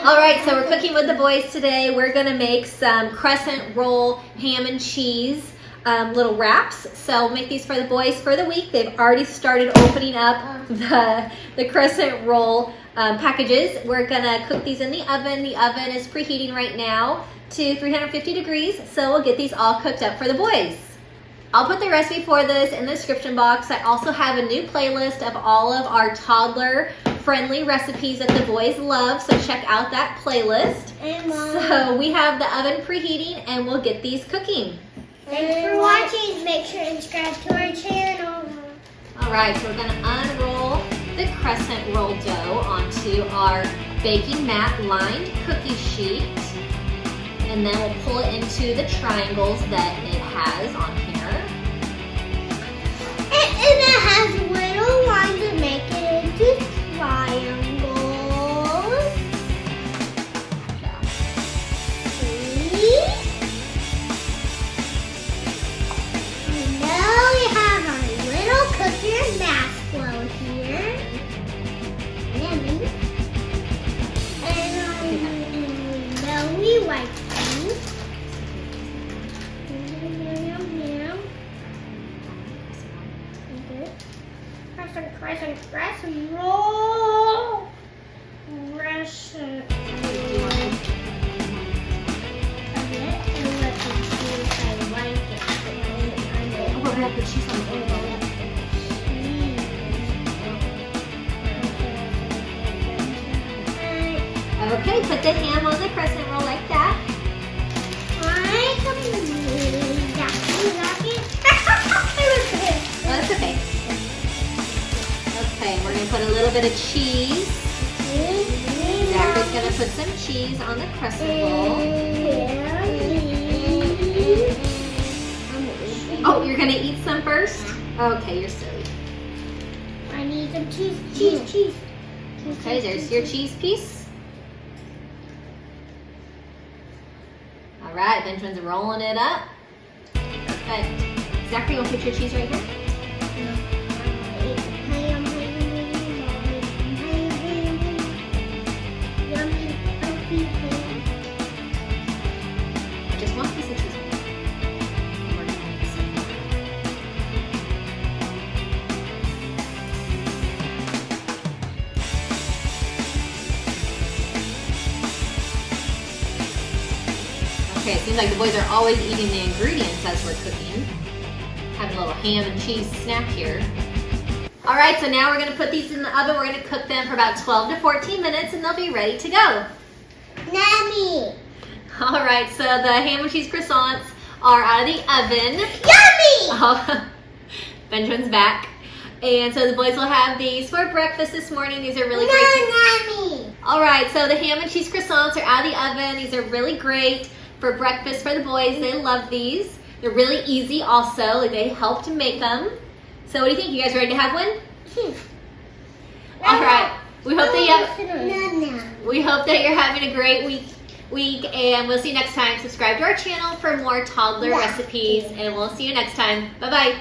All right, so we're cooking with the boys today. We're gonna make some crescent roll ham and cheese little wraps. So we'll make these for the boys for the week. They've already started opening up the crescent roll packages. We're gonna cook these in the oven. The oven is preheating right now to 350 degrees. So we'll get these all cooked up for the boys. I'll put the recipe for this in the description box. I also have a new playlist of all of our toddler friendly recipes that the boys love, so check out that playlist. So we have the oven preheating and we'll get these cooking. Thanks for watching. Make sure to subscribe to our channel. Alright, so we're going to unroll the crescent roll dough onto our baking mat lined cookie sheet, and then we'll pull it into the triangles that it has on here. And it has little lines that make it into triangles. See? And now we have our little cookie and mask flow here. And now we wipe these. Crescent roll. Crescent. Oh, we're going to put cheese on the roll. Okay, put the ham on the crescent roll like that. That's okay. Okay, we're going to put a little bit of cheese. Zachary's going to put some cheese on the crescent roll. Oh, you're going to eat some first? Okay, you're silly. I need some cheese. Okay, there's your cheese piece. All right, Benjamin's rolling it up. Perfect. Zachary, you want to put your cheese right here? Just one piece of cheese. Okay, it seems like the boys are always eating the ingredients as we're cooking. Have a little ham and cheese snack here. All right, so now we're gonna put these in the oven. We're gonna cook them for about 12 to 14 minutes and they'll be ready to go. Yummy! All right, so the ham and cheese croissants are out of the oven. Yummy! Oh, Benjamin's back. And so the boys will have these for breakfast this morning. These are really great. Yummy! All right, so the ham and cheese croissants are out of the oven. These are really great for breakfast for the boys. They love these. They're really easy also. Like, they help to make them. So what do you think? You guys ready to have one? All right. We hope that you're having a great week, and we'll see you next time. Subscribe to our channel for more toddler recipes, and we'll see you next time. Bye-bye.